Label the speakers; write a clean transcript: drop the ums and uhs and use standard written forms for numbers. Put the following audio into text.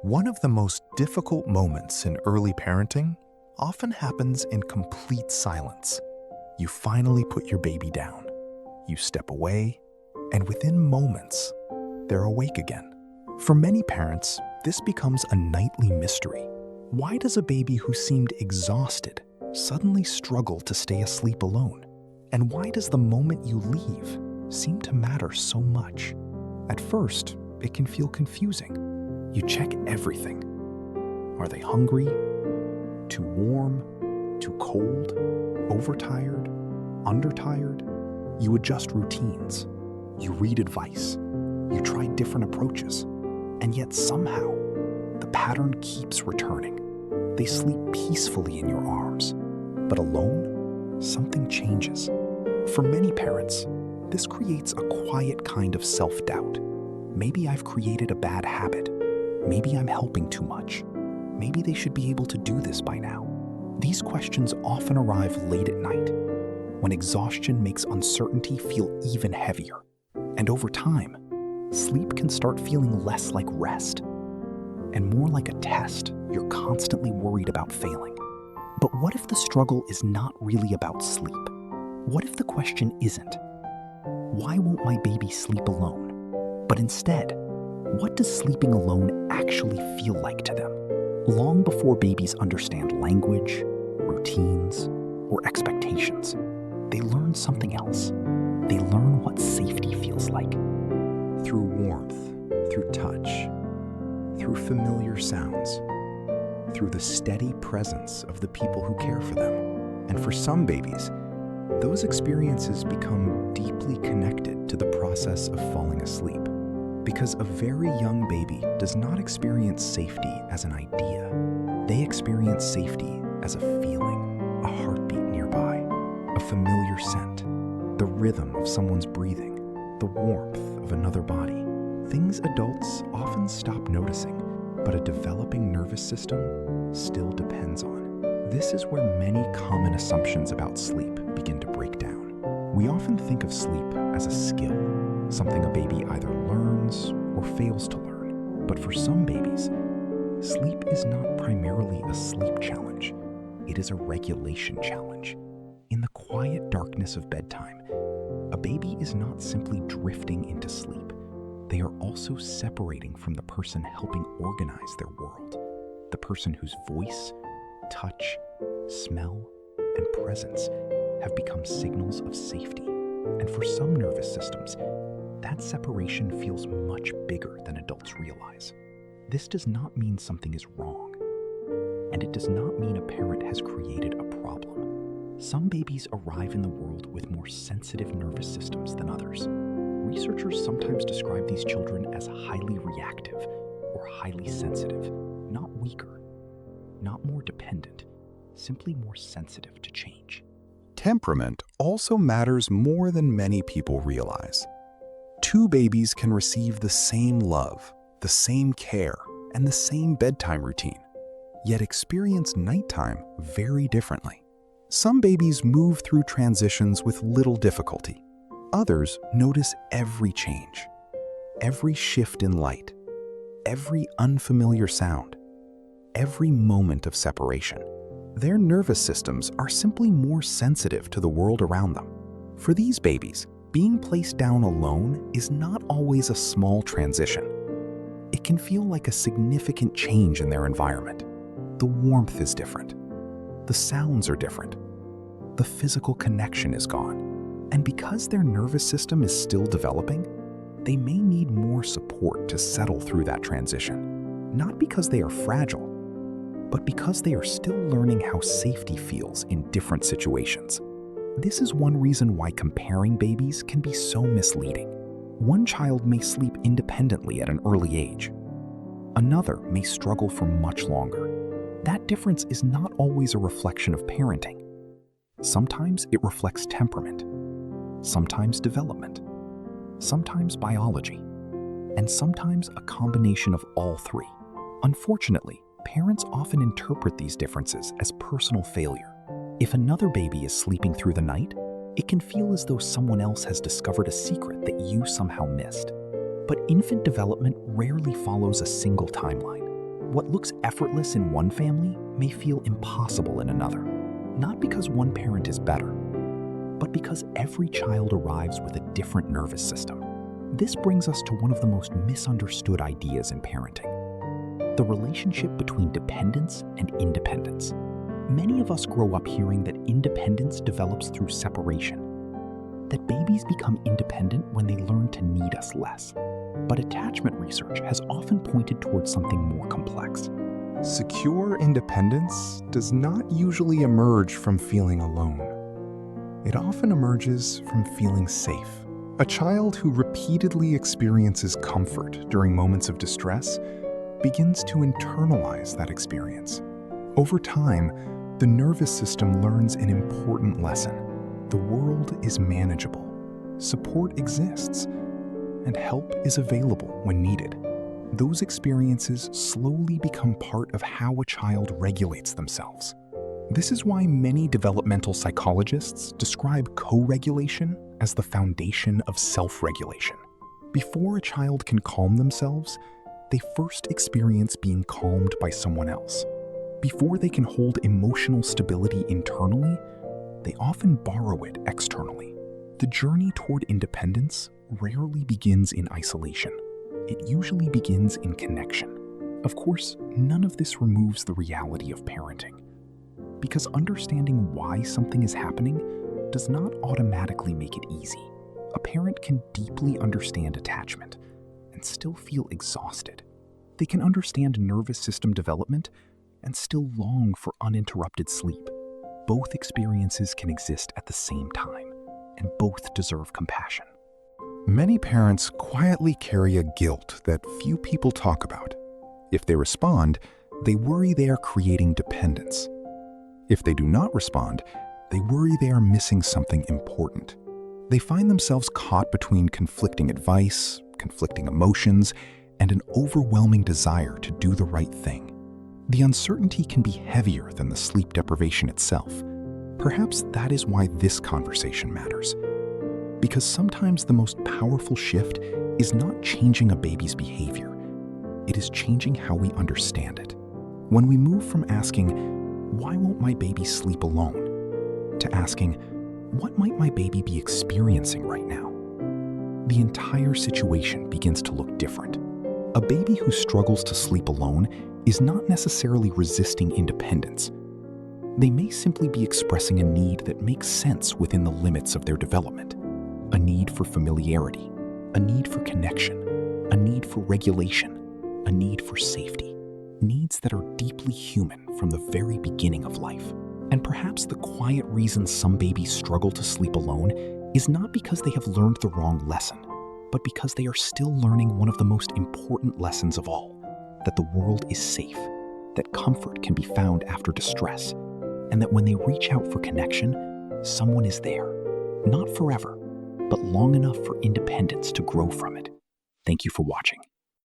Speaker 1: One of the most difficult moments in early parenting often happens in complete silence. You finally put your baby down. You step away, and within moments, they're awake again. For many parents, this becomes a nightly mystery. Why does a baby who seemed exhausted suddenly struggle to stay asleep alone? And why does the moment you leave seem to matter so much? At first, it can feel confusing. You check everything. Are they hungry? Too warm? Too cold? Overtired? Undertired? You adjust routines. You read advice. You try different approaches. And yet somehow, the pattern keeps returning. They sleep peacefully in your arms. But alone, something changes. For many parents, this creates a quiet kind of self-doubt. Maybe I've created a bad habit. Maybe I'm helping too much. Maybe they should be able to do this by now. These questions often arrive late at night, when exhaustion makes uncertainty feel even heavier. And over time, sleep can start feeling less like rest and more like a test you're constantly worried about failing. But what if the struggle is not really about sleep? What if the question isn't, why won't my baby sleep alone? But instead, what does sleeping alone actually feel like to them? Long before babies understand language, routines, or expectations, they learn something else. They learn what safety feels like. Through warmth, through touch, through familiar sounds, through the steady presence of the people who care for them. And for some babies, those experiences become deeply connected to the process of falling asleep. Because a very young baby does not experience safety as an idea. They experience safety as a feeling, a heartbeat nearby, a familiar scent, the rhythm of someone's breathing, the warmth of another body. Things adults often stop noticing, but a developing nervous system still depends on. This is where many common assumptions about sleep begin to break down. We often think of sleep as a skill, something a baby either learns or fails to learn. But for some babies, sleep is not primarily a sleep challenge. It is a regulation challenge. In the quiet darkness of bedtime, a baby is not simply drifting into sleep. They are also separating from the person helping organize their world, the person whose voice, touch, smell, and presence have become signals of safety. And for some nervous systems, that separation feels much bigger than adults realize. This does not mean something is wrong, and it does not mean a parent has created a problem. Some babies arrive in the world with more sensitive nervous systems than others. Researchers sometimes describe these children as highly reactive or highly sensitive, not weaker, not more dependent, simply more sensitive to change.
Speaker 2: Temperament also matters more than many people realize. Two babies can receive the same love, the same care, and the same bedtime routine, yet experience nighttime very differently. Some babies move through transitions with little difficulty. Others notice every change, every shift in light, every unfamiliar sound, every moment of separation. Their nervous systems are simply more sensitive to the world around them. For these babies, being placed down alone is not always a small transition. It can feel like a significant change in their environment. The warmth is different. The sounds are different. The physical connection is gone. And because their nervous system is still developing, they may need more support to settle through that transition. Not because they are fragile, but because they are still learning how safety feels in different situations. This is one reason why comparing babies can be so misleading. One child may sleep independently at an early age. Another may struggle for much longer. That difference is not always a reflection of parenting. Sometimes it reflects temperament, sometimes development, sometimes biology, and sometimes a combination of all three. Unfortunately, parents often interpret these differences as personal failure. If another baby is sleeping through the night, it can feel as though someone else has discovered a secret that you somehow missed. But infant development rarely follows a single timeline.
Speaker 1: What looks effortless in one family may feel impossible in another, not because one parent is better, but because every child arrives with a different nervous system. This brings us to one of the most misunderstood ideas in parenting: the relationship between dependence and independence. Many of us grow up hearing that independence develops through separation, that babies become independent when they learn to need us less. But attachment research has often pointed towards something more complex.
Speaker 2: Secure independence does not usually emerge from feeling alone. It often emerges from feeling safe. A child who repeatedly experiences comfort during moments of distress begins to internalize that experience. Over time, the nervous system learns an important lesson. The world is manageable, support exists, and help is available when needed. Those experiences slowly become part of how a child regulates themselves. This is why many developmental psychologists describe co-regulation as the foundation of self-regulation. Before a child can calm themselves, they first experience being calmed by someone else. Before they can hold emotional stability internally, they often borrow it externally. The journey toward independence rarely begins in isolation. It usually begins in connection. Of course, none of this removes the reality of parenting, because understanding why something is happening does not automatically make it easy. A parent can deeply understand attachment and still feel exhausted. They can understand nervous system development and still long for uninterrupted sleep. Both experiences can exist at the same time, and both deserve compassion. Many parents quietly carry a guilt that few people talk about. If they respond, they worry they are creating dependence. If they do not respond, they worry they are missing something important. They find themselves caught between conflicting advice, conflicting emotions, and an overwhelming desire to do the right thing. The uncertainty can be heavier than the sleep deprivation itself. Perhaps that is why this conversation matters. Because sometimes the most powerful shift is not changing a baby's behavior. It is changing how we understand it. When we move from asking, "Why won't my baby sleep alone?" to asking, "What might my baby be experiencing right now?" the entire situation begins to look different. A baby who struggles to sleep alone is not necessarily resisting independence. They may simply be expressing a need that makes sense within the limits of their development. A need for familiarity, a need for connection, a need for regulation, a need for safety. Needs that are deeply human from the very beginning of life. And perhaps the quiet reason some babies struggle to sleep alone is not because they have learned the wrong lesson, but because they are still learning one of the most important lessons of all: that the world is safe, that comfort can be found after distress, and that when they reach out for connection, someone is there. Not forever, but long enough for independence to grow from it. Thank you for watching.